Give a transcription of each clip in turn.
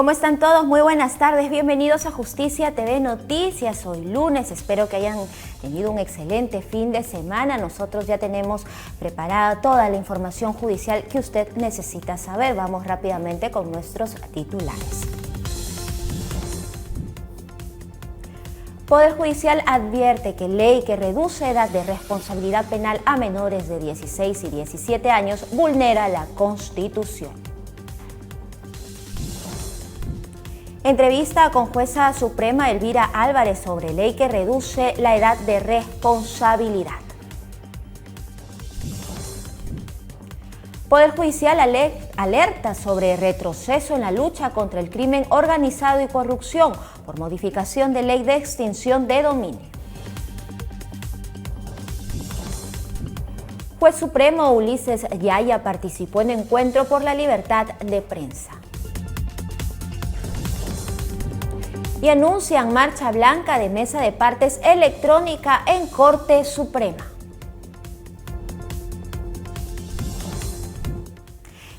¿Cómo están todos? Muy buenas tardes, bienvenidos a Justicia TV Noticias. Hoy lunes, espero que hayan tenido un excelente fin de semana. Nosotros ya tenemos preparada toda la información judicial que usted necesita saber. Vamos rápidamente con nuestros titulares. Poder Judicial advierte que ley que reduce edad de responsabilidad penal a menores de 16 y 17 años vulnera la Constitución. Entrevista con jueza suprema Elvira Álvarez sobre ley que reduce la edad de responsabilidad. Poder Judicial alerta sobre retroceso en la lucha contra el crimen organizado y corrupción por modificación de ley de extinción de dominio. Juez supremo Ulises Yaya participó en encuentro por la libertad de prensa. Y anuncian marcha blanca de mesa de partes electrónica en Corte Suprema.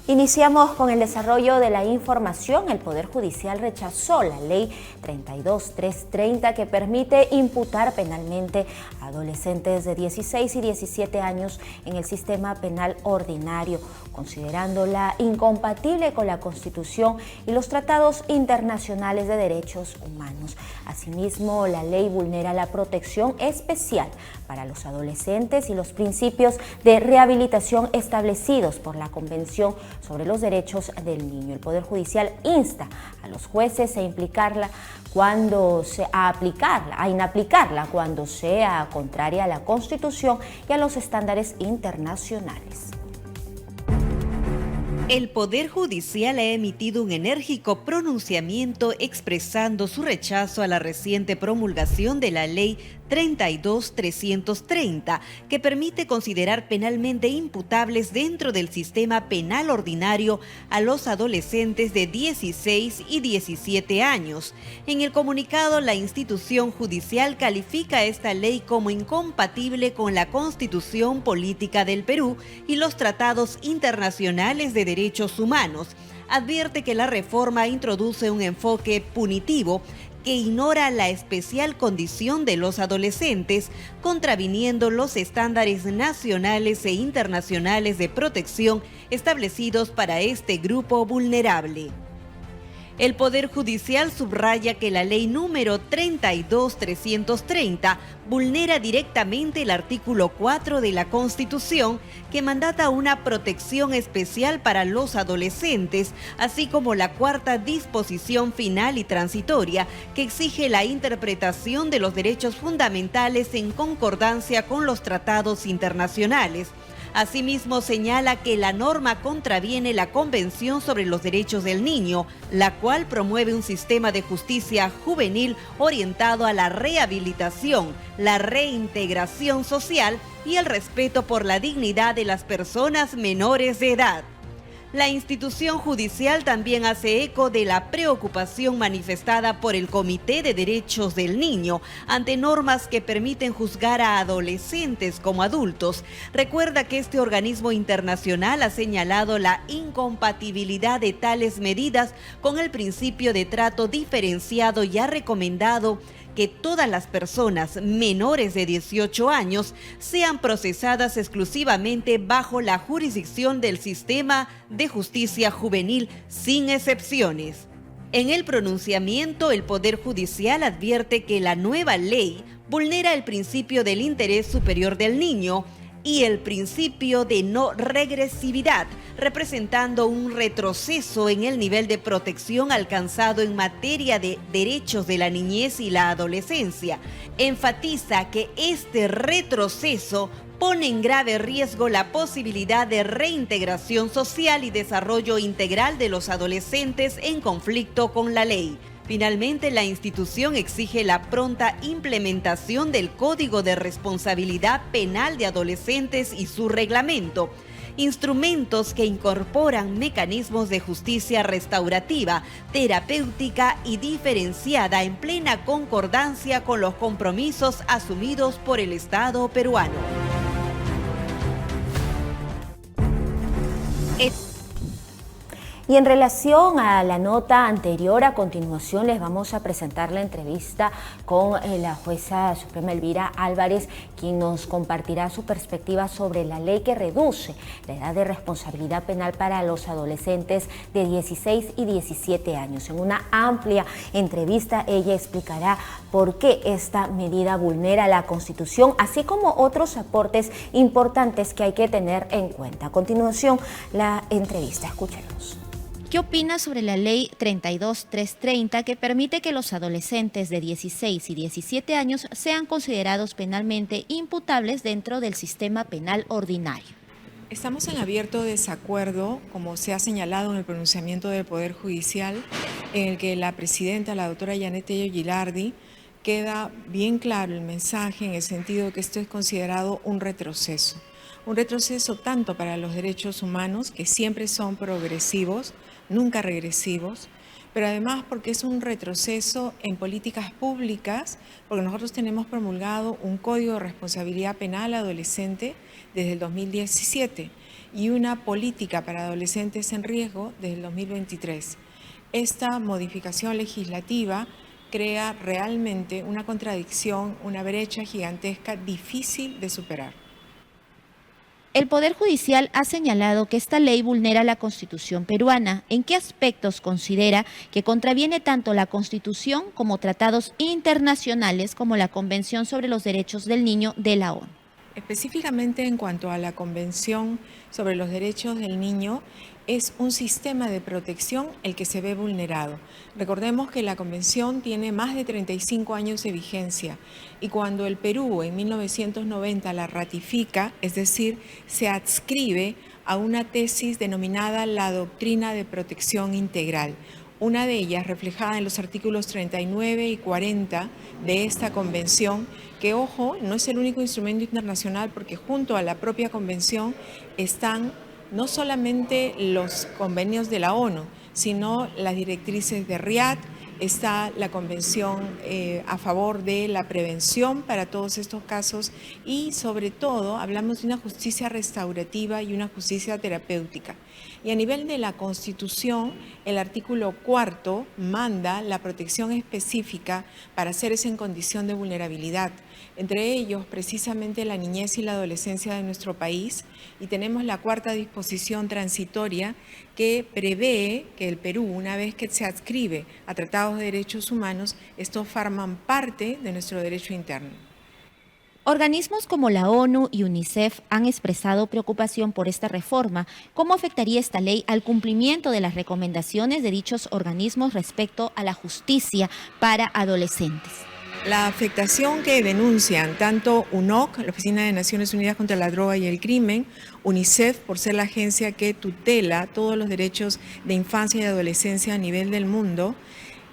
Iniciamos con el desarrollo de la información. El Poder Judicial rechazó la Ley 32330 que permite imputar penalmente a adolescentes de 16 y 17 años en el sistema penal ordinario, considerándola incompatible con la Constitución y los tratados internacionales de derechos humanos. Asimismo, la ley vulnera la protección especial para los adolescentes y los principios de rehabilitación establecidos por la Convención sobre los Derechos del Niño. El Poder Judicial insta a los jueces a inaplicarla cuando sea contraria a la Constitución y a los estándares internacionales. El Poder Judicial ha emitido un enérgico pronunciamiento expresando su rechazo a la reciente promulgación de la Ley 32330, que permite considerar penalmente imputables dentro del sistema penal ordinario a los adolescentes de 16 y 17 años. En el comunicado, la institución judicial califica esta ley como incompatible con la Constitución Política del Perú y los tratados internacionales de derechos humanos. Advierte que la reforma introduce un enfoque punitivo que ignora la especial condición de los adolescentes, contraviniendo los estándares nacionales e internacionales de protección establecidos para este grupo vulnerable. El Poder Judicial subraya que la ley número 32330 vulnera directamente el artículo 4 de la Constitución, que mandata una protección especial para los adolescentes, así como la cuarta disposición final y transitoria, que exige la interpretación de los derechos fundamentales en concordancia con los tratados internacionales. Asimismo, señala que la norma contraviene la Convención sobre los Derechos del Niño, la cual promueve un sistema de justicia juvenil orientado a la rehabilitación, la reintegración social y el respeto por la dignidad de las personas menores de edad. La institución judicial también hace eco de la preocupación manifestada por el Comité de Derechos del Niño ante normas que permiten juzgar a adolescentes como adultos. Recuerda que este organismo internacional ha señalado la incompatibilidad de tales medidas con el principio de trato diferenciado y ha recomendado que todas las personas menores de 18 años sean procesadas exclusivamente bajo la jurisdicción del sistema de justicia juvenil, sin excepciones. En el pronunciamiento, el Poder Judicial advierte que la nueva ley vulnera el principio del interés superior del niño y el principio de no regresividad, representando un retroceso en el nivel de protección alcanzado en materia de derechos de la niñez y la adolescencia. Enfatiza que este retroceso pone en grave riesgo la posibilidad de reintegración social y desarrollo integral de los adolescentes en conflicto con la ley. Finalmente, la institución exige la pronta implementación del Código de Responsabilidad Penal de Adolescentes y su reglamento, instrumentos que incorporan mecanismos de justicia restaurativa, terapéutica y diferenciada en plena concordancia con los compromisos asumidos por el Estado peruano. Y en relación a la nota anterior, a continuación les vamos a presentar la entrevista con la jueza suprema Elvira Álvarez, quien nos compartirá su perspectiva sobre la ley que reduce la edad de responsabilidad penal para los adolescentes de 16 y 17 años. En una amplia entrevista, ella explicará por qué esta medida vulnera la Constitución, así como otros aportes importantes que hay que tener en cuenta. A continuación, la entrevista. Escúchenos. ¿Qué opina sobre la ley 32330 que permite que los adolescentes de 16 y 17 años sean considerados penalmente imputables dentro del sistema penal ordinario? Estamos en abierto desacuerdo, como se ha señalado en el pronunciamiento del Poder Judicial, en el que la presidenta, la doctora Yanet Tello Gilardi, queda bien claro el mensaje en el sentido de que esto es considerado un retroceso tanto para los derechos humanos, que siempre son progresivos, nunca regresivos, pero además porque es un retroceso en políticas públicas, porque nosotros tenemos promulgado un Código de Responsabilidad Penal Adolescente desde el 2017 y una política para adolescentes en riesgo desde el 2023. Esta modificación legislativa crea realmente una contradicción, una brecha gigantesca difícil de superar. El Poder Judicial ha señalado que esta ley vulnera la Constitución peruana. ¿En qué aspectos considera que contraviene tanto la Constitución como tratados internacionales como la Convención sobre los Derechos del Niño de la ONU? Específicamente en cuanto a la Convención sobre los Derechos del Niño, es un sistema de protección el que se ve vulnerado. Recordemos que la Convención tiene más de 35 años de vigencia y cuando el Perú en 1990 la ratifica, es decir, se adscribe a una tesis denominada la Doctrina de Protección Integral. Una de ellas reflejada en los artículos 39 y 40 de esta convención, que ojo, no es el único instrumento internacional porque junto a la propia convención están no solamente los convenios de la ONU, sino las directrices de Riad, está la convención a favor de la prevención para todos estos casos y sobre todo hablamos de una justicia restaurativa y una justicia terapéutica. Y a nivel de la Constitución, el artículo 4 manda la protección específica para seres en condición de vulnerabilidad, entre ellos precisamente la niñez y la adolescencia de nuestro país, y tenemos la cuarta disposición transitoria que prevé que el Perú, una vez que se adscribe a tratados de derechos humanos, estos forman parte de nuestro derecho interno. Organismos como la ONU y UNICEF han expresado preocupación por esta reforma. ¿Cómo afectaría esta ley al cumplimiento de las recomendaciones de dichos organismos respecto a la justicia para adolescentes? La afectación que denuncian tanto UNOC, la Oficina de Naciones Unidas contra la Droga y el Crimen, UNICEF, por ser la agencia que tutela todos los derechos de infancia y adolescencia a nivel del mundo,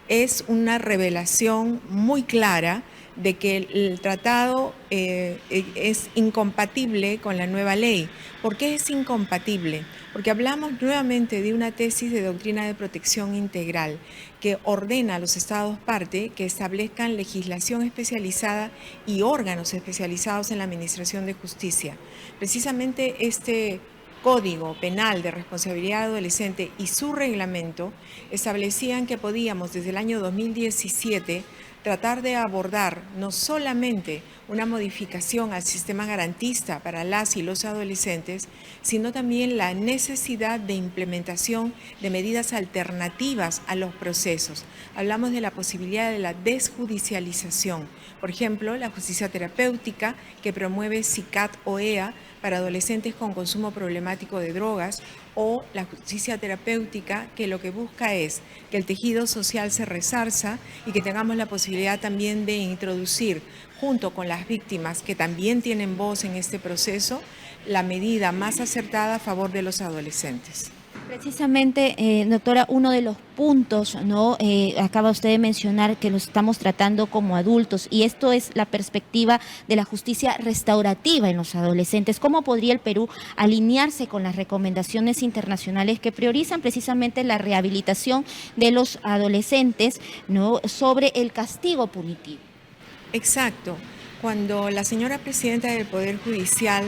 es una revelación muy clara de que el tratado es incompatible con la nueva ley. ¿Por qué es incompatible? Porque hablamos nuevamente de una tesis de doctrina de protección integral que ordena a los estados parte que establezcan legislación especializada y órganos especializados en la administración de justicia. Precisamente este Código Penal de Responsabilidad Adolescente y su reglamento establecían que podíamos desde el año 2017 tratar de abordar no solamente una modificación al sistema garantista para las y los adolescentes, sino también la necesidad de implementación de medidas alternativas a los procesos. Hablamos de la posibilidad de la desjudicialización, por ejemplo, la justicia terapéutica que promueve CICAT-OEA para adolescentes con consumo problemático de drogas, o la justicia terapéutica que lo que busca es que el tejido social se resarza y que tengamos la posibilidad también de introducir, junto con las víctimas que también tienen voz en este proceso, la medida más acertada a favor de los adolescentes. Precisamente, doctora, uno de los puntos, ¿no? Acaba usted de mencionar que los estamos tratando como adultos y esto es la perspectiva de la justicia restaurativa en los adolescentes. ¿Cómo podría el Perú alinearse con las recomendaciones internacionales que priorizan precisamente la rehabilitación de los adolescentes, ¿no?, sobre el castigo punitivo? Exacto. Cuando la señora presidenta del Poder Judicial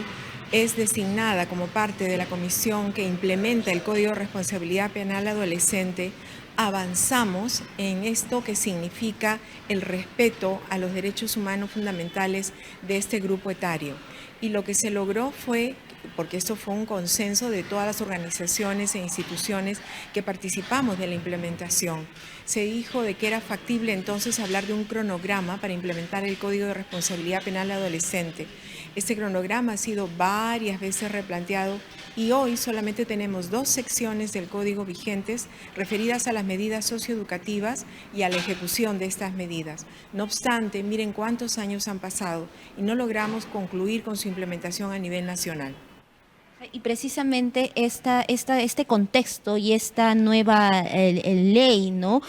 es designada como parte de la comisión que implementa el Código de Responsabilidad Penal Adolescente, avanzamos en esto que significa el respeto a los derechos humanos fundamentales de este grupo etario. Y lo que se logró fue, porque esto fue un consenso de todas las organizaciones e instituciones que participamos de la implementación, se dijo de que era factible entonces hablar de un cronograma para implementar el Código de Responsabilidad Penal Adolescente. Este cronograma ha sido varias veces replanteado y hoy solamente tenemos 2 secciones del Código vigentes referidas a las medidas socioeducativas y a la ejecución de estas medidas. No obstante, miren cuántos años han pasado y no logramos concluir con su implementación a nivel nacional. Y precisamente este contexto y esta nueva ley, ¿no?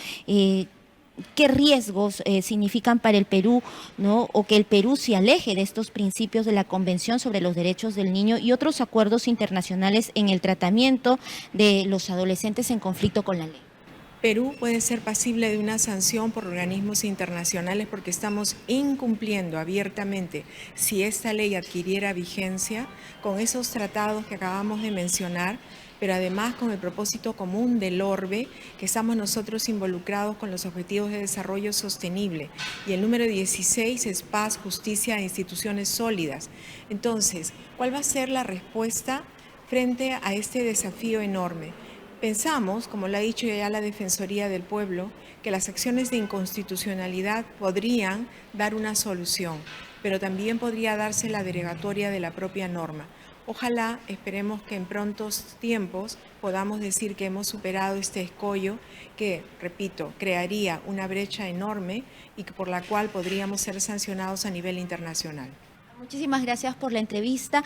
¿Qué riesgos significan para el Perú, ¿no? O que el Perú se aleje de estos principios de la Convención sobre los Derechos del Niño y otros acuerdos internacionales en el tratamiento de los adolescentes en conflicto con la ley? Perú puede ser pasible de una sanción por organismos internacionales porque estamos incumpliendo abiertamente, si esta ley adquiriera vigencia, con esos tratados que acabamos de mencionar, pero además con el propósito común del ORBE, que estamos nosotros involucrados con los Objetivos de Desarrollo Sostenible. Y el número 16 es paz, justicia e instituciones sólidas. Entonces, ¿cuál va a ser la respuesta frente a este desafío enorme? Pensamos, como lo ha dicho ya la Defensoría del Pueblo, que las acciones de inconstitucionalidad podrían dar una solución, pero también podría darse la derogatoria de la propia norma. Ojalá, esperemos que en prontos tiempos podamos decir que hemos superado este escollo que, repito, crearía una brecha enorme y por la cual podríamos ser sancionados a nivel internacional. Muchísimas gracias por la entrevista.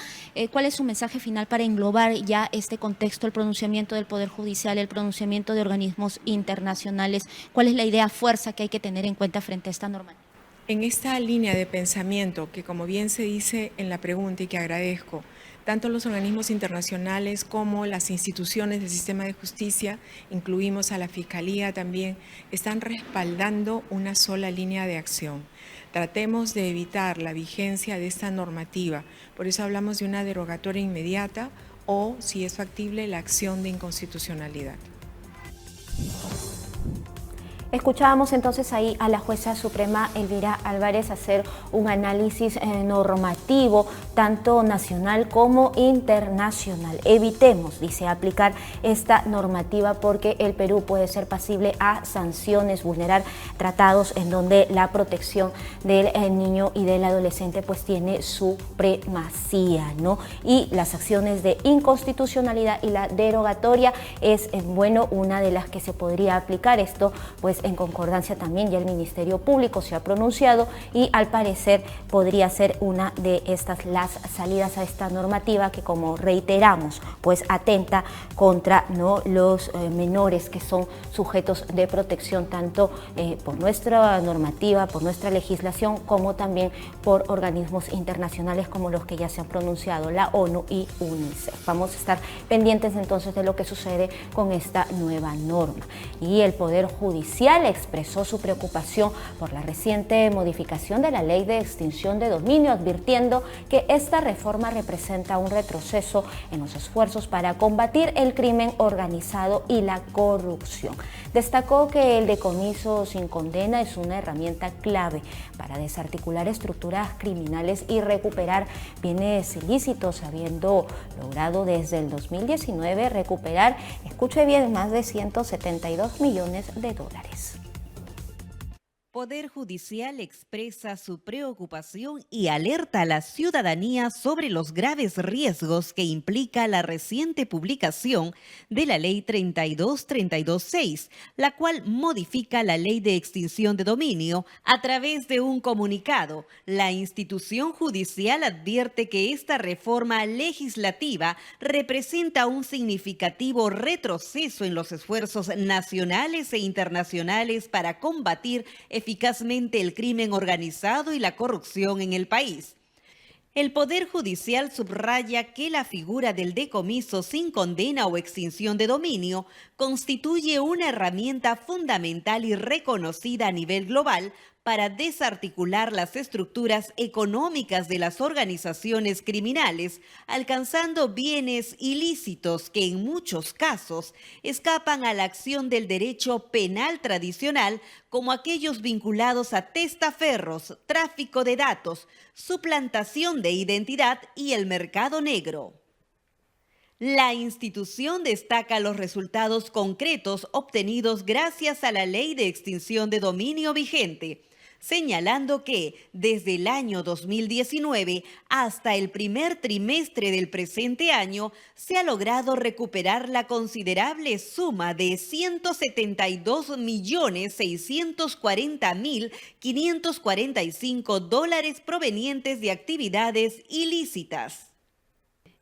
¿Cuál es su mensaje final para englobar ya este contexto, el pronunciamiento del Poder Judicial, el pronunciamiento de organismos internacionales? ¿Cuál es la idea fuerza que hay que tener en cuenta frente a esta normativa? En esta línea de pensamiento que, como bien se dice en la pregunta y que agradezco, tanto los organismos internacionales como las instituciones del sistema de justicia, incluimos a la Fiscalía también, están respaldando una sola línea de acción. Tratemos de evitar la vigencia de esta normativa, por eso hablamos de una derogatoria inmediata o, si es factible, la acción de inconstitucionalidad. Escuchábamos entonces ahí a la jueza suprema Elvira Álvarez hacer un análisis normativo, tanto nacional como internacional. Evitemos, dice, aplicar esta normativa porque el Perú puede ser pasible a sanciones, vulnerar tratados en donde la protección del niño y del adolescente pues tiene supremacía, ¿no? Y las acciones de inconstitucionalidad y la derogatoria es, bueno, una de las que se podría aplicar. Esto pues en concordancia también ya el Ministerio Público se ha pronunciado y al parecer podría ser una de estas las salidas a esta normativa que, como reiteramos, pues atenta contra, ¿no?, los menores que son sujetos de protección tanto por nuestra normativa, por nuestra legislación, como también por organismos internacionales como los que ya se han pronunciado, la ONU y UNICEF. Vamos a estar pendientes entonces de lo que sucede con esta nueva norma. Y el Poder Judicial expresó su preocupación por la reciente modificación de la Ley de Extinción de Dominio, advirtiendo que esta reforma representa un retroceso en los esfuerzos para combatir el crimen organizado y la corrupción. Destacó que el decomiso sin condena es una herramienta clave para desarticular estructuras criminales y recuperar bienes ilícitos, habiendo logrado desde el 2019 recuperar, escuche bien, más de 172 millones de dólares. Poder Judicial expresa su preocupación y alerta a la ciudadanía sobre los graves riesgos que implica la reciente publicación de la Ley 32-32-6, la cual modifica la Ley de Extinción de Dominio. A través de un comunicado, la institución judicial advierte que esta reforma legislativa representa un significativo retroceso en los esfuerzos nacionales e internacionales para combatir eficazmente el crimen organizado y la corrupción en el país. El Poder Judicial subraya que la figura del decomiso sin condena o extinción de dominio constituye una herramienta fundamental y reconocida a nivel global para desarticular las estructuras económicas de las organizaciones criminales, alcanzando bienes ilícitos que en muchos casos escapan a la acción del derecho penal tradicional, como aquellos vinculados a testaferros, tráfico de datos, suplantación de identidad y el mercado negro. La institución destaca los resultados concretos obtenidos gracias a la Ley de Extinción de Dominio vigente, señalando que desde el año 2019 hasta el primer trimestre del presente año se ha logrado recuperar la considerable suma de $172.640.545 provenientes de actividades ilícitas.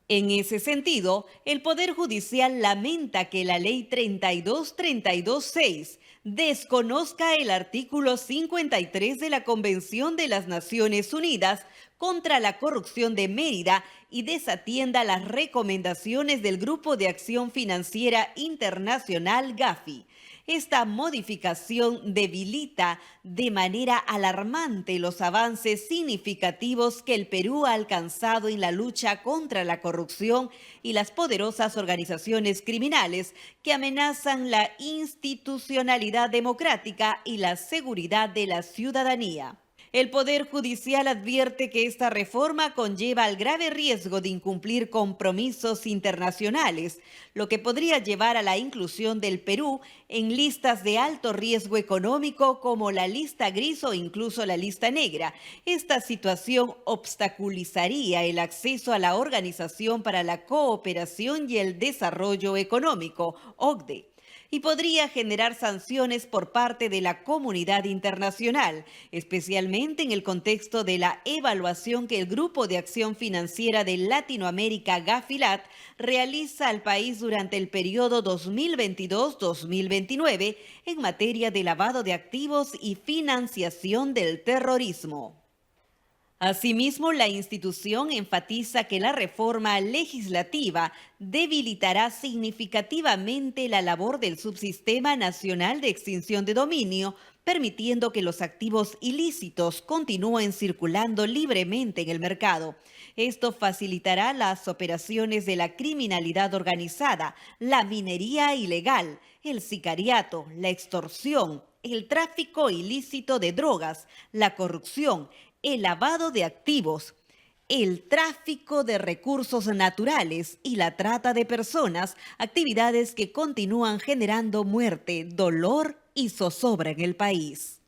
En ese sentido, el Poder Judicial lamenta que la Ley 32-32-6 desconozca el artículo 53 de la Convención de las Naciones Unidas contra la Corrupción de Mérida y desatienda las recomendaciones del Grupo de Acción Financiera Internacional GAFI. Esta modificación debilita de manera alarmante los avances significativos que el Perú ha alcanzado en la lucha contra la corrupción y las poderosas organizaciones criminales que amenazan la institucionalidad democrática y la seguridad de la ciudadanía. El Poder Judicial advierte que esta reforma conlleva el grave riesgo de incumplir compromisos internacionales, lo que podría llevar a la inclusión del Perú en listas de alto riesgo económico como la lista gris o incluso la lista negra. Esta situación obstaculizaría el acceso a la Organización para la Cooperación y el Desarrollo Económico, OCDE, y podría generar sanciones por parte de la comunidad internacional, especialmente en el contexto de la evaluación que el Grupo de Acción Financiera de Latinoamérica, GAFILAT, realiza al país durante el periodo 2022-2029 en materia de lavado de activos y financiación del terrorismo. Asimismo, la institución enfatiza que la reforma legislativa debilitará significativamente la labor del Subsistema Nacional de Extinción de Dominio, permitiendo que los activos ilícitos continúen circulando libremente en el mercado. Esto facilitará las operaciones de la criminalidad organizada, la minería ilegal, el sicariato, la extorsión, el tráfico ilícito de drogas, la corrupción, el lavado de activos, el tráfico de recursos naturales y la trata de personas, actividades que continúan generando muerte, dolor y zozobra en el país.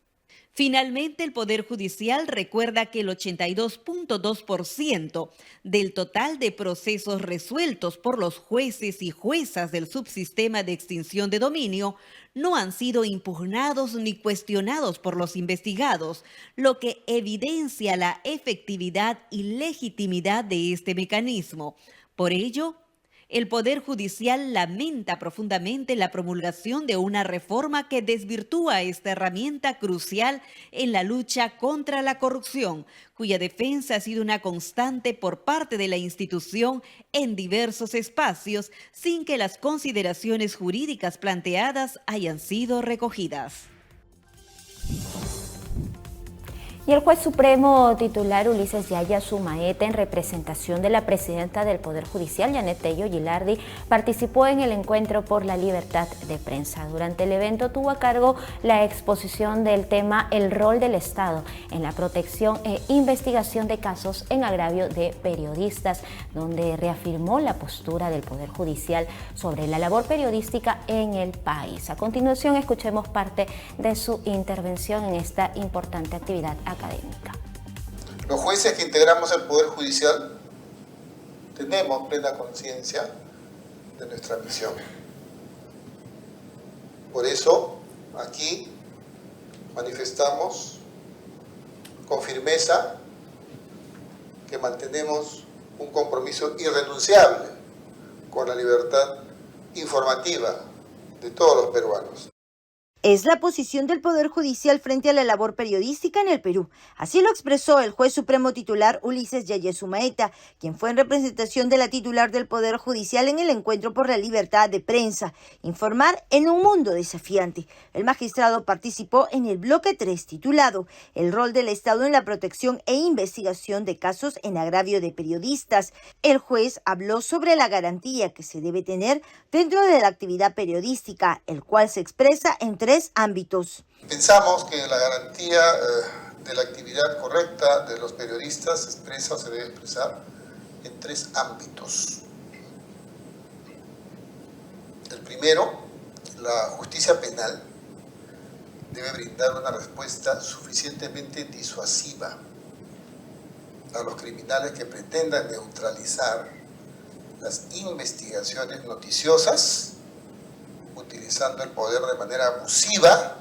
Finalmente, el Poder Judicial recuerda que el 82.2% del total de procesos resueltos por los jueces y juezas del subsistema de extinción de dominio no han sido impugnados ni cuestionados por los investigados, lo que evidencia la efectividad y legitimidad de este mecanismo. Por ello, el Poder Judicial lamenta profundamente la promulgación de una reforma que desvirtúa esta herramienta crucial en la lucha contra la corrupción, cuya defensa ha sido una constante por parte de la institución en diversos espacios, sin que las consideraciones jurídicas planteadas hayan sido recogidas. Y el juez supremo titular Ulises Yaya Sumaeta, en representación de la presidenta del Poder Judicial, Janet Tello Gilardi, participó en el encuentro por la libertad de prensa. Durante el evento tuvo a cargo la exposición del tema El rol del Estado en la protección e investigación de casos en agravio de periodistas, donde reafirmó la postura del Poder Judicial sobre la labor periodística en el país. A continuación, escuchemos parte de su intervención en esta importante actividad académica. Los jueces que integramos el Poder Judicial tenemos plena conciencia de nuestra misión. Por eso, aquí manifestamos con firmeza que mantenemos un compromiso irrenunciable con la libertad informativa de todos los peruanos. Es la posición del Poder Judicial frente a la labor periodística en el Perú. Así lo expresó el juez supremo titular Ulises Yayesu Maeta, quien fue en representación de la titular del Poder Judicial en el encuentro por la libertad de prensa. Informar en un mundo desafiante. El magistrado participó en el bloque 3 titulado El rol del Estado en la protección e investigación de casos en agravio de periodistas. El juez habló sobre la garantía que se debe tener dentro de la actividad periodística, el cual se expresa en 3 ámbitos. Pensamos que la garantía de la actividad correcta de los periodistas se expresa o se debe expresar en 3 ámbitos. El primero, la justicia penal debe brindar una respuesta suficientemente disuasiva a los criminales que pretendan neutralizar las investigaciones noticiosas utilizando el poder de manera abusiva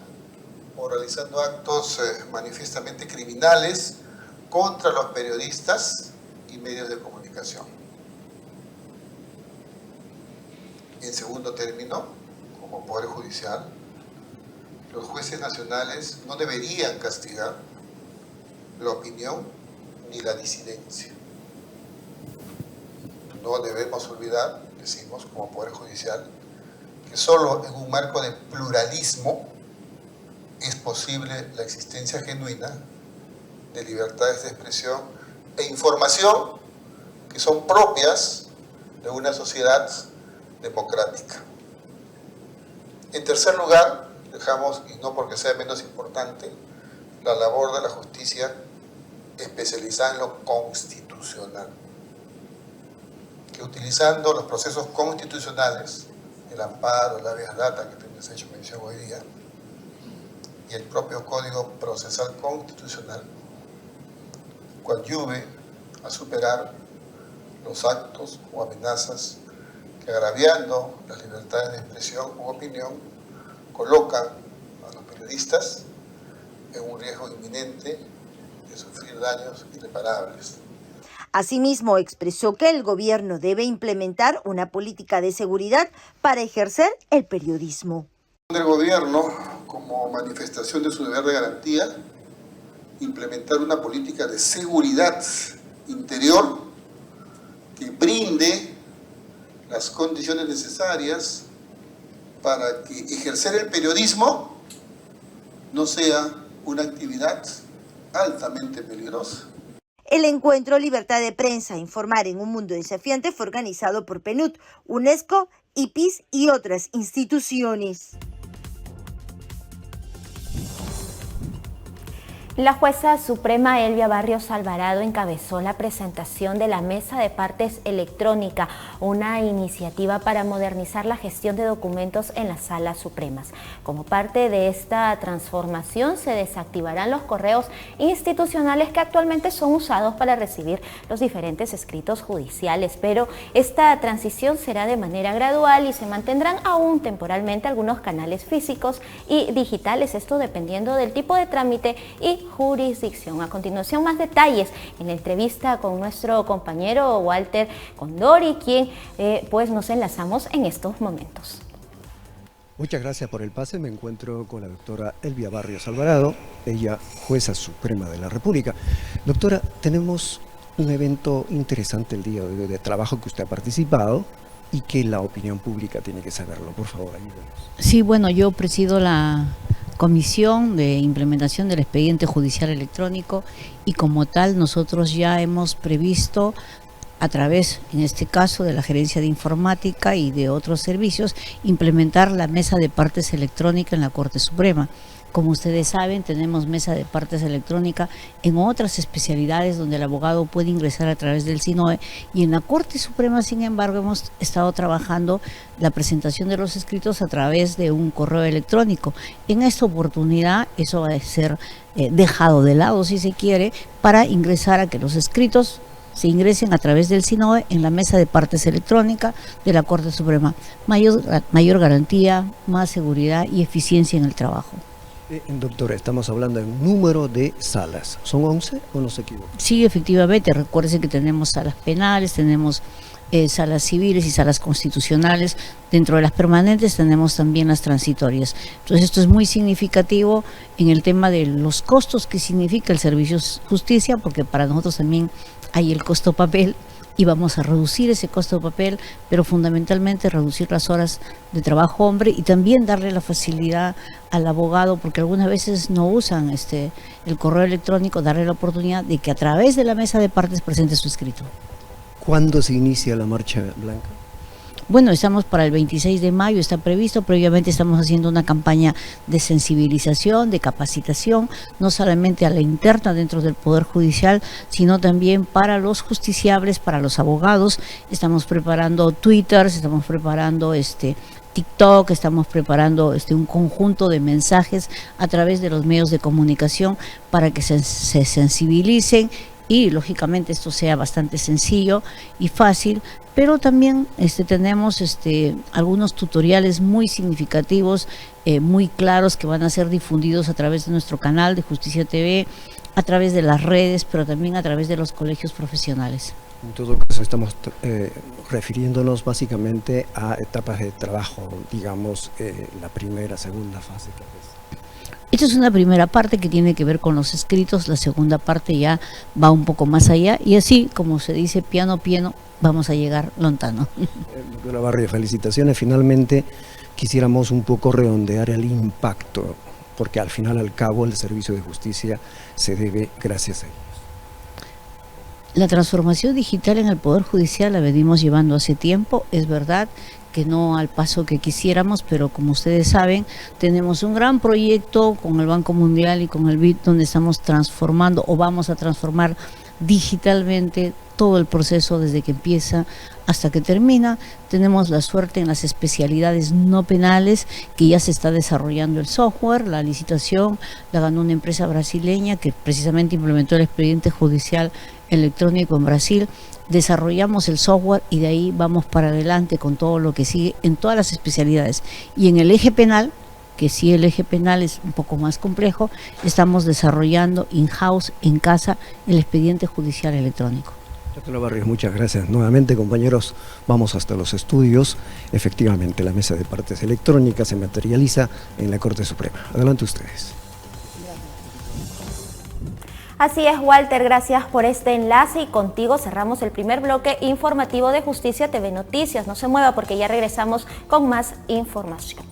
o realizando actos manifiestamente criminales contra los periodistas y medios de comunicación. En segundo término, como Poder Judicial, los jueces nacionales no deberían castigar la opinión ni la disidencia. No debemos olvidar, decimos como Poder Judicial, que solo en un marco de pluralismo es posible la existencia genuina de libertades de expresión e información que son propias de una sociedad democrática. En tercer lugar, dejamos, y no porque sea menos importante, la labor de la justicia especializada en lo constitucional, que utilizando los procesos constitucionales, el amparo, la habeas data que tenemos hecho mención hoy día, y el propio Código Procesal Constitucional, coadyuve a superar los actos o amenazas que, agraviando las libertades de expresión u opinión, colocan a los periodistas en un riesgo inminente de sufrir daños irreparables. Asimismo, expresó que el gobierno debe implementar una política de seguridad para ejercer el periodismo. El gobierno, como manifestación de su deber de garantía, implementar una política de seguridad interior que brinde las condiciones necesarias para que ejercer el periodismo no sea una actividad altamente peligrosa. El encuentro Libertad de Prensa, Informar en un mundo desafiante fue organizado por PNUD, UNESCO, IPIS y otras instituciones. La jueza suprema Elvia Barrios Alvarado encabezó la presentación de la Mesa de Partes Electrónica, una iniciativa para modernizar la gestión de documentos en las salas supremas. Como parte de esta transformación se desactivarán los correos institucionales que actualmente son usados para recibir los diferentes escritos judiciales, pero esta transición será de manera gradual y se mantendrán aún temporalmente algunos canales físicos y digitales, esto dependiendo del tipo de trámite y jurisdicción. A continuación, más detalles en la entrevista con nuestro compañero Walter Condori, quien pues nos enlazamos en estos momentos. Muchas gracias por el pase. Me encuentro con la doctora Elvia Barrios Alvarado, ella jueza suprema de la República. Doctora, tenemos un evento interesante el día de hoy de trabajo que usted ha participado y que la opinión pública tiene que saberlo. Por favor, ayúdenos. Sí, bueno, yo presido la Comisión de Implementación del Expediente Judicial Electrónico y como tal nosotros ya hemos previsto a través, en este caso, de la Gerencia de Informática y de otros servicios, implementar la Mesa de Partes Electrónica en la Corte Suprema. Como ustedes saben, tenemos mesa de partes electrónica en otras especialidades donde el abogado puede ingresar a través del SINOE, y en la Corte Suprema, sin embargo, hemos estado trabajando la presentación de los escritos a través de un correo electrónico. En esta oportunidad eso va a ser dejado de lado, si se quiere, para ingresar a que los escritos se ingresen a través del SINOE en la mesa de partes electrónica de la Corte Suprema. Mayor garantía, más seguridad y eficiencia en el trabajo. Doctora, estamos hablando de un número de salas. ¿Son 11 o no se equivoco? Sí, efectivamente. Recuérdense que tenemos salas penales, tenemos salas civiles y salas constitucionales. Dentro de las permanentes tenemos también las transitorias. Entonces esto es muy significativo en el tema de los costos que significa el servicio justicia, porque para nosotros también hay el costo papel, y vamos a reducir ese costo de papel, pero fundamentalmente reducir las horas de trabajo hombre y también darle la facilidad al abogado, porque algunas veces no usan el correo electrónico, darle la oportunidad de que a través de la mesa de partes presente su escrito. ¿Cuándo se inicia la marcha blanca? Bueno, estamos para el 26 de mayo, está previsto. Previamente estamos haciendo una campaña de sensibilización, de capacitación, no solamente a la interna dentro del Poder Judicial, sino también para los justiciables, para los abogados. Estamos preparando Twitter, estamos preparando TikTok, estamos preparando un conjunto de mensajes a través de los medios de comunicación para que se sensibilicen y lógicamente esto sea bastante sencillo y fácil, pero también tenemos algunos tutoriales muy significativos, muy claros, que van a ser difundidos a través de nuestro canal de Justicia TV, a través de las redes, pero también a través de los colegios profesionales. En todo caso estamos refiriéndonos básicamente a etapas de trabajo, digamos, la primera, segunda fase tal vez. Esta es una primera parte que tiene que ver con los escritos, la segunda parte ya va un poco más allá y así, como se dice, piano piano, vamos a llegar lontano. Doctora Barrio, felicitaciones. Finalmente quisiéramos un poco redondear el impacto, porque al final, al cabo, el servicio de justicia se debe gracias a ellos. La transformación digital en el Poder Judicial la venimos llevando hace tiempo, es verdad que no al paso que quisiéramos, pero como ustedes saben, tenemos un gran proyecto con el Banco Mundial y con el BID donde estamos transformando o vamos a transformar digitalmente todo el proceso desde que empieza hasta que termina. Tenemos la suerte en las especialidades no penales que ya se está desarrollando el software, la licitación la ganó una empresa brasileña que precisamente implementó el expediente judicial electrónico en Brasil. Desarrollamos el software y de ahí vamos para adelante con todo lo que sigue en todas las especialidades. Y en el eje penal, que sí el eje penal es un poco más complejo, estamos desarrollando in-house, en casa, el expediente judicial electrónico. Doctora Barrios, muchas gracias. Nuevamente, compañeros, vamos hasta los estudios. Efectivamente, la mesa de partes electrónicas se materializa en la Corte Suprema. Adelante ustedes. Así es, Walter, gracias por este enlace y contigo cerramos el primer bloque informativo de Justicia TV Noticias. No se mueva porque ya regresamos con más información.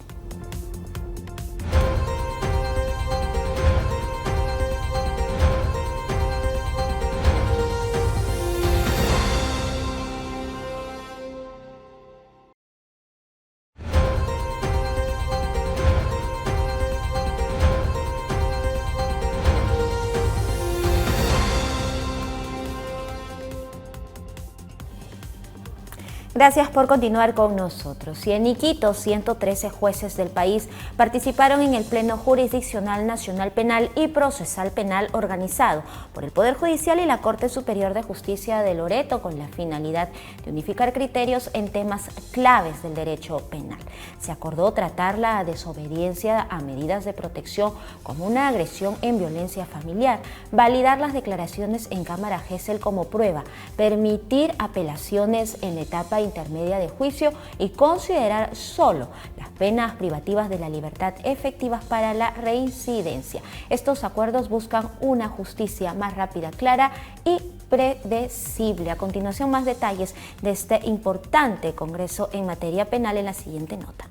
Gracias por continuar con nosotros. Y en Iquitos, 113 jueces del país participaron en el Pleno Jurisdiccional Nacional Penal y Procesal Penal organizado por el Poder Judicial y la Corte Superior de Justicia de Loreto con la finalidad de unificar criterios en temas claves del derecho penal. Se acordó tratar la desobediencia a medidas de protección como una agresión en violencia familiar, validar las declaraciones en cámara GESEL como prueba, permitir apelaciones en etapa intermedia de juicio y considerar solo las penas privativas de la libertad efectivas para la reincidencia. Estos acuerdos buscan una justicia más rápida, clara y predecible. A continuación, más detalles de este importante congreso en materia penal en la siguiente nota.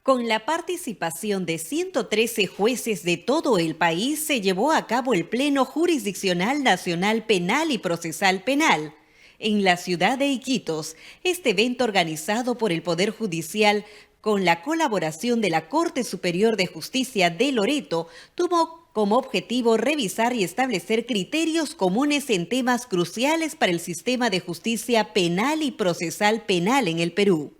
Con la participación de 113 jueces de todo el país, se llevó a cabo el Pleno Jurisdiccional Nacional Penal y Procesal Penal. En la ciudad de Iquitos, este evento organizado por el Poder Judicial con la colaboración de la Corte Superior de Justicia de Loreto tuvo como objetivo revisar y establecer criterios comunes en temas cruciales para el sistema de justicia penal y procesal penal en el Perú.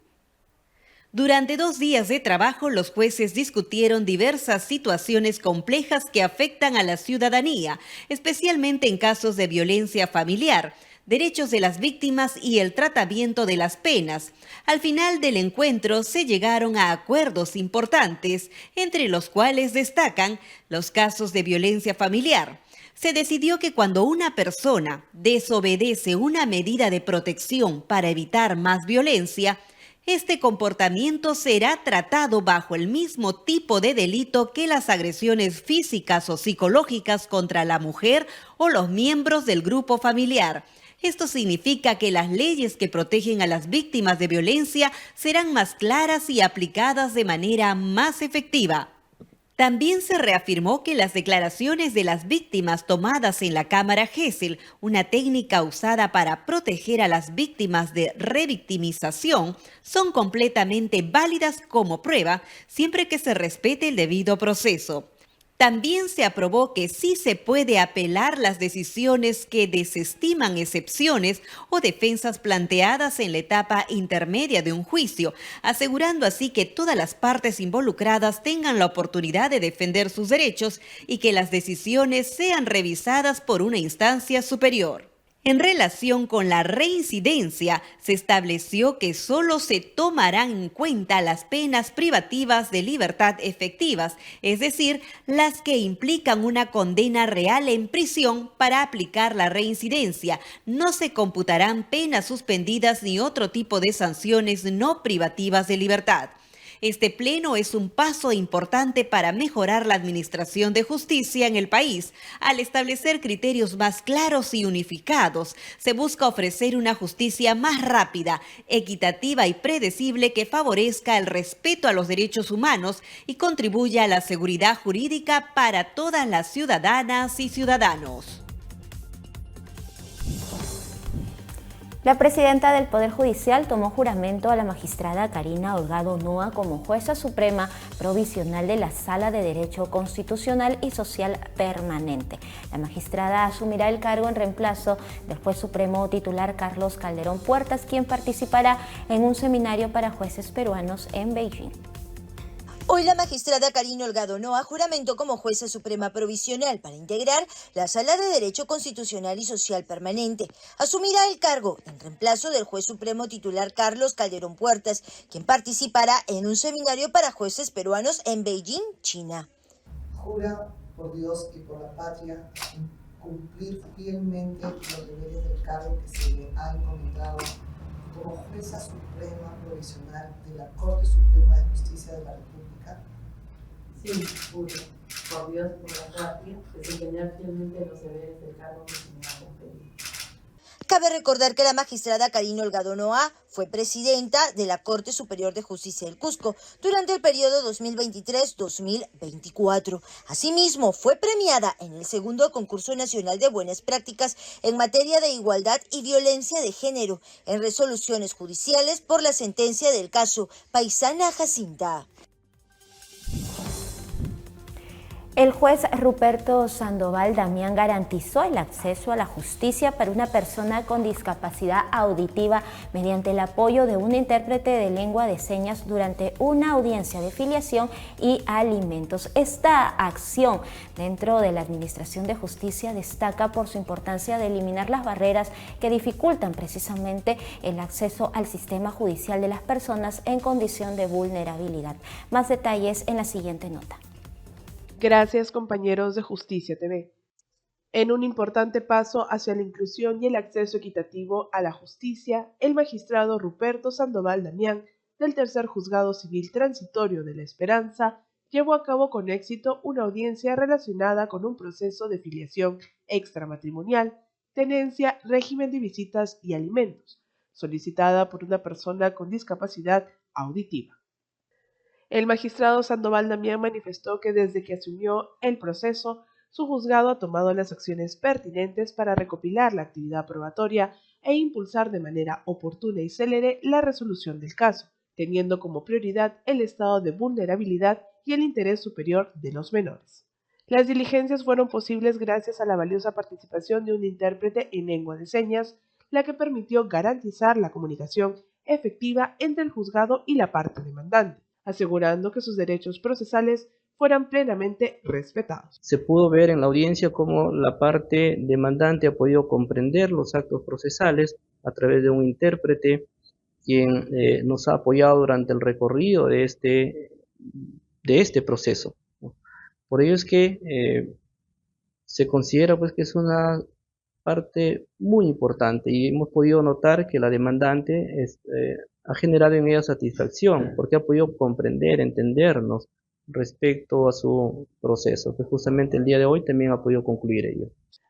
Durante 2 días de trabajo, los jueces discutieron diversas situaciones complejas que afectan a la ciudadanía, especialmente en casos de violencia familiar, derechos de las víctimas y el tratamiento de las penas. Al final del encuentro se llegaron a acuerdos importantes, entre los cuales destacan los casos de violencia familiar. Se decidió que cuando una persona desobedece una medida de protección para evitar más violencia, este comportamiento será tratado bajo el mismo tipo de delito que las agresiones físicas o psicológicas contra la mujer o los miembros del grupo familiar. Esto significa que las leyes que protegen a las víctimas de violencia serán más claras y aplicadas de manera más efectiva. También se reafirmó que las declaraciones de las víctimas tomadas en la cámara Gesell, una técnica usada para proteger a las víctimas de revictimización, son completamente válidas como prueba siempre que se respete el debido proceso. También se aprobó que sí se puede apelar las decisiones que desestiman excepciones o defensas planteadas en la etapa intermedia de un juicio, asegurando así que todas las partes involucradas tengan la oportunidad de defender sus derechos y que las decisiones sean revisadas por una instancia superior. En relación con la reincidencia, se estableció que solo se tomarán en cuenta las penas privativas de libertad efectivas, es decir, las que implican una condena real en prisión para aplicar la reincidencia. No se computarán penas suspendidas ni otro tipo de sanciones no privativas de libertad. Este pleno es un paso importante para mejorar la administración de justicia en el país. Al establecer criterios más claros y unificados, se busca ofrecer una justicia más rápida, equitativa y predecible que favorezca el respeto a los derechos humanos y contribuya a la seguridad jurídica para todas las ciudadanas y ciudadanos. La presidenta del Poder Judicial tomó juramento a la magistrada Karina Holgado Noa como jueza suprema provisional de la Sala de Derecho Constitucional y Social Permanente. La magistrada asumirá el cargo en reemplazo del juez supremo titular Carlos Calderón Puertas, quien participará en un seminario para jueces peruanos en Beijing. Hoy la magistrada Karina Holgado Noa juramentó como jueza suprema provisional para integrar la Sala de Derecho Constitucional y Social Permanente. Asumirá el cargo en reemplazo del juez supremo titular Carlos Calderón Puertas, quien participará en un seminario para jueces peruanos en Beijing, China. Jura por Dios y por la patria cumplir fielmente los deberes del cargo que se le ha encomendado como jueza suprema provisional de la Corte Suprema de Justicia de la República. Sí, juro por Dios y por la patria desempeñar fielmente los deberes del cargo que se me ha conferido. Cabe recordar que la magistrada Karina Holgado Noa fue presidenta de la Corte Superior de Justicia del Cusco durante el periodo 2023-2024. Asimismo, fue premiada en el segundo concurso nacional de buenas prácticas en materia de igualdad y violencia de género en resoluciones judiciales por la sentencia del caso Paisana Jacinta. El juez Ruperto Sandoval Damián garantizó el acceso a la justicia para una persona con discapacidad auditiva mediante el apoyo de un intérprete de lengua de señas durante una audiencia de filiación y alimentos. Esta acción dentro de la Administración de Justicia destaca por su importancia de eliminar las barreras que dificultan precisamente el acceso al sistema judicial de las personas en condición de vulnerabilidad. Más detalles en la siguiente nota. Gracias, compañeros de Justicia TV. En un importante paso hacia la inclusión y el acceso equitativo a la justicia, el magistrado Ruperto Sandoval Damián, del Tercer Juzgado Civil Transitorio de La Esperanza, llevó a cabo con éxito una audiencia relacionada con un proceso de filiación extramatrimonial, tenencia, régimen de visitas y alimentos, solicitada por una persona con discapacidad auditiva. El magistrado Sandoval Damián manifestó que desde que asumió el proceso, su juzgado ha tomado las acciones pertinentes para recopilar la actividad probatoria e impulsar de manera oportuna y célere la resolución del caso, teniendo como prioridad el estado de vulnerabilidad y el interés superior de los menores. Las diligencias fueron posibles gracias a la valiosa participación de un intérprete en lengua de señas, la que permitió garantizar la comunicación efectiva entre el juzgado y la parte demandante, asegurando que sus derechos procesales fueran plenamente respetados. Se pudo ver en la audiencia cómo la parte demandante ha podido comprender los actos procesales a través de un intérprete quien nos ha apoyado durante el recorrido de este proceso. Por ello es que se considera pues que es una parte muy importante y hemos podido notar que la demandante ha generado en ella satisfacción porque ha podido comprender, entendernos respecto a su proceso, que justamente el día de hoy también ha podido concluir ello.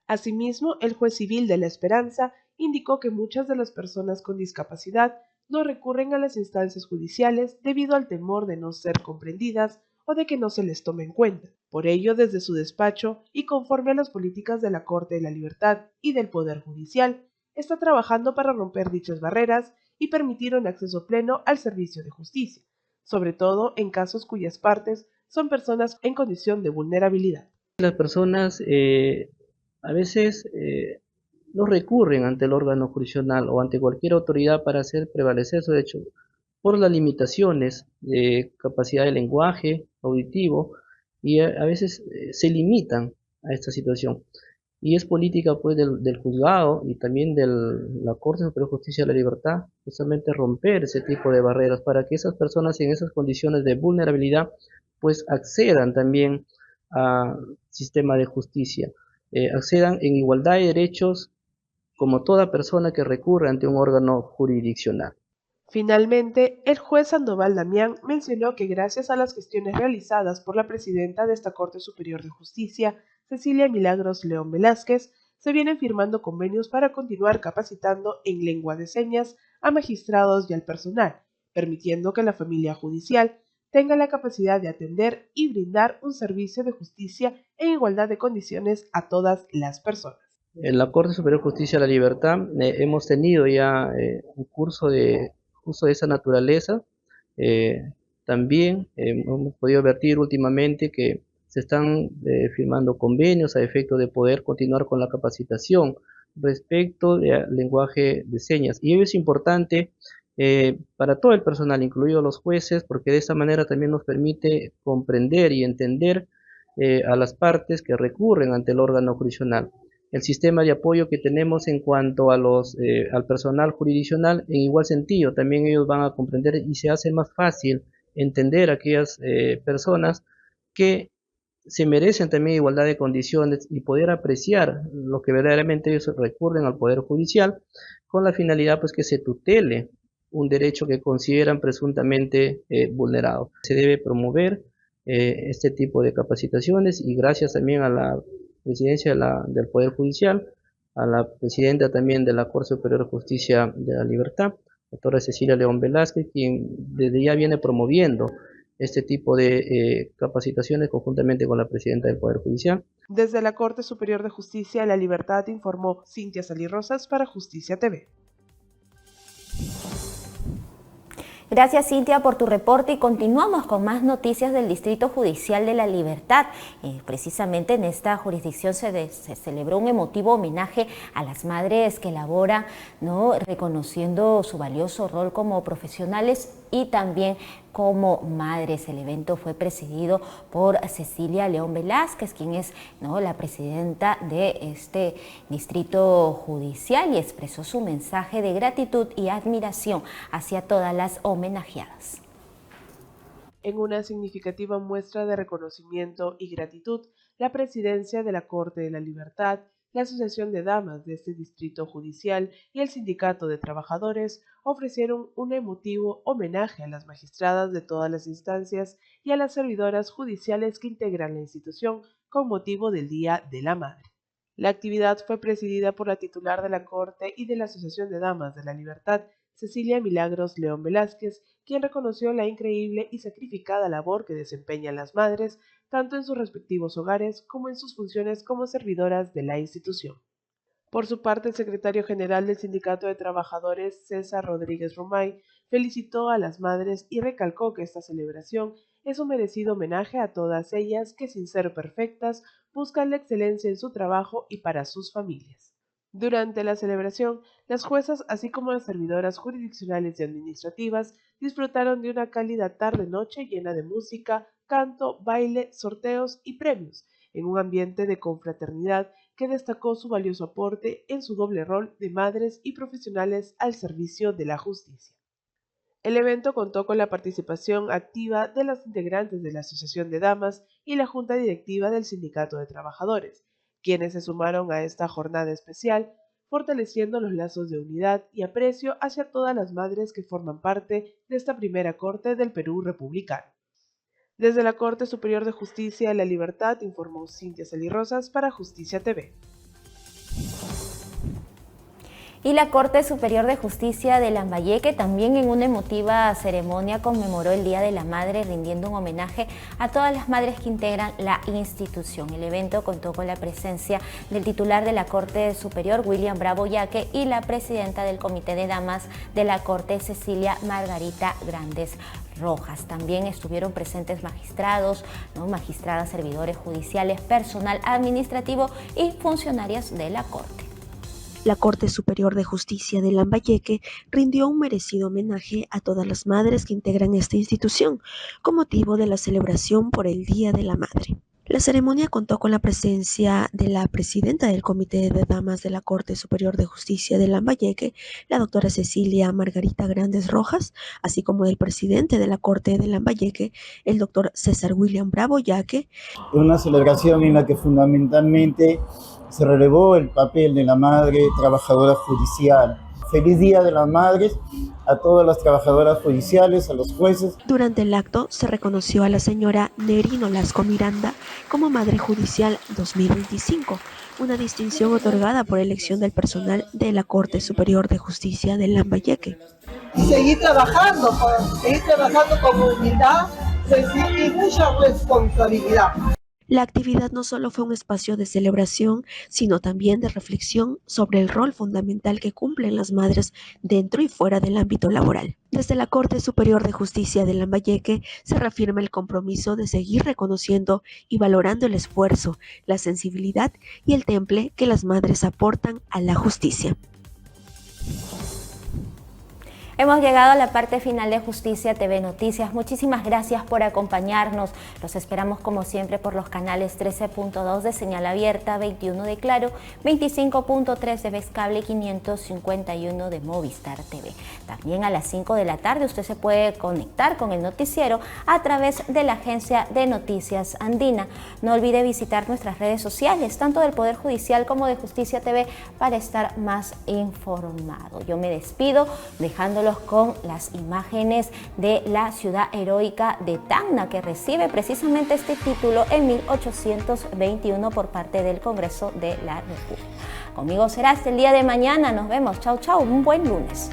Asimismo, el juez civil de La Esperanza indicó que muchas de las personas con discapacidad no recurren a las instancias judiciales debido al temor de no ser comprendidas o de que no se les tome en cuenta. Por ello, desde su despacho y conforme a las políticas de la Corte de la Libertad y del Poder Judicial, está trabajando para romper dichas barreras y permitir un acceso pleno al servicio de justicia, sobre todo en casos cuyas partes son personas en condición de vulnerabilidad. Las personas a veces no recurren ante el órgano jurisdiccional o ante cualquier autoridad para hacer prevalecer su derecho por las limitaciones de capacidad de lenguaje auditivo y a veces se limitan a esta situación. Y es política pues del juzgado y también de la Corte Superior de Justicia de la Libertad justamente romper ese tipo de barreras para que esas personas en esas condiciones de vulnerabilidad pues accedan también al sistema de justicia, accedan en igualdad de derechos como toda persona que recurre ante un órgano jurisdiccional. Finalmente, el juez Sandoval Damián mencionó que gracias a las gestiones realizadas por la presidenta de esta Corte Superior de Justicia, Cecilia Milagros León Velázquez, se vienen firmando convenios para continuar capacitando en lengua de señas a magistrados y al personal, permitiendo que la familia judicial tenga la capacidad de atender y brindar un servicio de justicia en igualdad de condiciones a todas las personas. En la Corte Superior de Justicia de la Libertad hemos tenido ya un curso de esa naturaleza. También hemos podido advertir últimamente que se están firmando convenios a efecto de poder continuar con la capacitación respecto del lenguaje de señas. Y ello es importante para todo el personal, incluidos los jueces, porque de esta manera también nos permite comprender y entender a las partes que recurren ante el órgano jurisdiccional. El sistema de apoyo que tenemos en cuanto a al personal jurisdiccional, en igual sentido, también ellos van a comprender y se hace más fácil entender a aquellas personas que se merecen también igualdad de condiciones y poder apreciar lo que verdaderamente ellos recurren al Poder Judicial con la finalidad pues que se tutele un derecho que consideran presuntamente vulnerado. Se debe promover este tipo de capacitaciones y gracias también a la presidencia del Poder Judicial, a la presidenta también de la Corte Superior de Justicia de la Libertad, doctora Cecilia León Velázquez, quien desde ya viene promoviendo este tipo de capacitaciones conjuntamente con la presidenta del Poder Judicial. Desde la Corte Superior de Justicia de la Libertad informó Cintia Salí Rosas para Justicia TV. Gracias, Cintia, por tu reporte y continuamos con más noticias del Distrito Judicial de la Libertad. Precisamente en esta jurisdicción se celebró un emotivo homenaje a las madres que laboran, reconociendo su valioso rol como profesionales y también como madres. El evento fue presidido por Cecilia León Velázquez, quien es la presidenta de este distrito judicial, y expresó su mensaje de gratitud y admiración hacia todas las homenajeadas. En una significativa muestra de reconocimiento y gratitud, la presidencia de la Corte de la Libertad, la Asociación de Damas de este distrito judicial y el Sindicato de Trabajadores ofrecieron un emotivo homenaje a las magistradas de todas las instancias y a las servidoras judiciales que integran la institución con motivo del Día de la Madre. La actividad fue presidida por la titular de la Corte y de la Asociación de Damas de la Libertad, Cecilia Milagros León Velázquez, quien reconoció la increíble y sacrificada labor que desempeñan las madres, tanto en sus respectivos hogares como en sus funciones como servidoras de la institución. Por su parte, el secretario general del Sindicato de Trabajadores, César Rodríguez Romay, felicitó a las madres y recalcó que esta celebración es un merecido homenaje a todas ellas que, sin ser perfectas, buscan la excelencia en su trabajo y para sus familias. Durante la celebración, las juezas, así como las servidoras jurisdiccionales y administrativas, disfrutaron de una cálida tarde-noche llena de música, canto, baile, sorteos y premios, en un ambiente de confraternidad que destacó su valioso aporte en su doble rol de madres y profesionales al servicio de la justicia. El evento contó con la participación activa de las integrantes de la Asociación de Damas y la Junta Directiva del Sindicato de Trabajadores, quienes se sumaron a esta jornada especial, fortaleciendo los lazos de unidad y aprecio hacia todas las madres que forman parte de esta primera Corte del Perú republicano. Desde la Corte Superior de Justicia de la Libertad, informó Cintia Celirrosas para Justicia TV. Y la Corte Superior de Justicia de Lambayeque también en una emotiva ceremonia conmemoró el Día de la Madre, rindiendo un homenaje a todas las madres que integran la institución. El evento contó con la presencia del titular de la Corte Superior, William Bravo Yaque, y la presidenta del Comité de Damas de la Corte, Cecilia Margarita Grandes Rojas. También estuvieron presentes magistrados, magistradas, servidores judiciales, personal administrativo y funcionarias de la Corte. La Corte Superior de Justicia de Lambayeque rindió un merecido homenaje a todas las madres que integran esta institución, con motivo de la celebración por el Día de la Madre. La ceremonia contó con la presencia de la presidenta del Comité de Damas de la Corte Superior de Justicia de Lambayeque, la doctora Cecilia Margarita Grandes Rojas, así como del presidente de la Corte de Lambayeque, el doctor César William Bravo Yaque. Una celebración en la que fundamentalmente se relevó el papel de la madre trabajadora judicial. Feliz Día de las Madres a todas las trabajadoras judiciales, a los jueces. Durante el acto se reconoció a la señora Neri Nolasco Miranda como Madre Judicial 2025, una distinción otorgada por elección del personal de la Corte Superior de Justicia de Lambayeque. Y seguir trabajando con humildad y mucha responsabilidad. La actividad no solo fue un espacio de celebración, sino también de reflexión sobre el rol fundamental que cumplen las madres dentro y fuera del ámbito laboral. Desde la Corte Superior de Justicia de Lambayeque se reafirma el compromiso de seguir reconociendo y valorando el esfuerzo, la sensibilidad y el temple que las madres aportan a la justicia. Hemos llegado a la parte final de Justicia TV Noticias. Muchísimas gracias por acompañarnos. Los esperamos como siempre por los canales 13.2 de Señal Abierta, 21 de Claro, 25.3 de Vez Cable y 551 de Movistar TV. También a las 5 de la tarde usted se puede conectar con el noticiero a través de la Agencia de Noticias Andina. No olvide visitar nuestras redes sociales, tanto del Poder Judicial como de Justicia TV, para estar más informado. Yo me despido dejándolos con las imágenes de la ciudad heroica de Tacna, que recibe precisamente este título en 1821 por parte del Congreso de la República. Conmigo será hasta el día de mañana. Nos vemos. Chau, chau. Un buen lunes.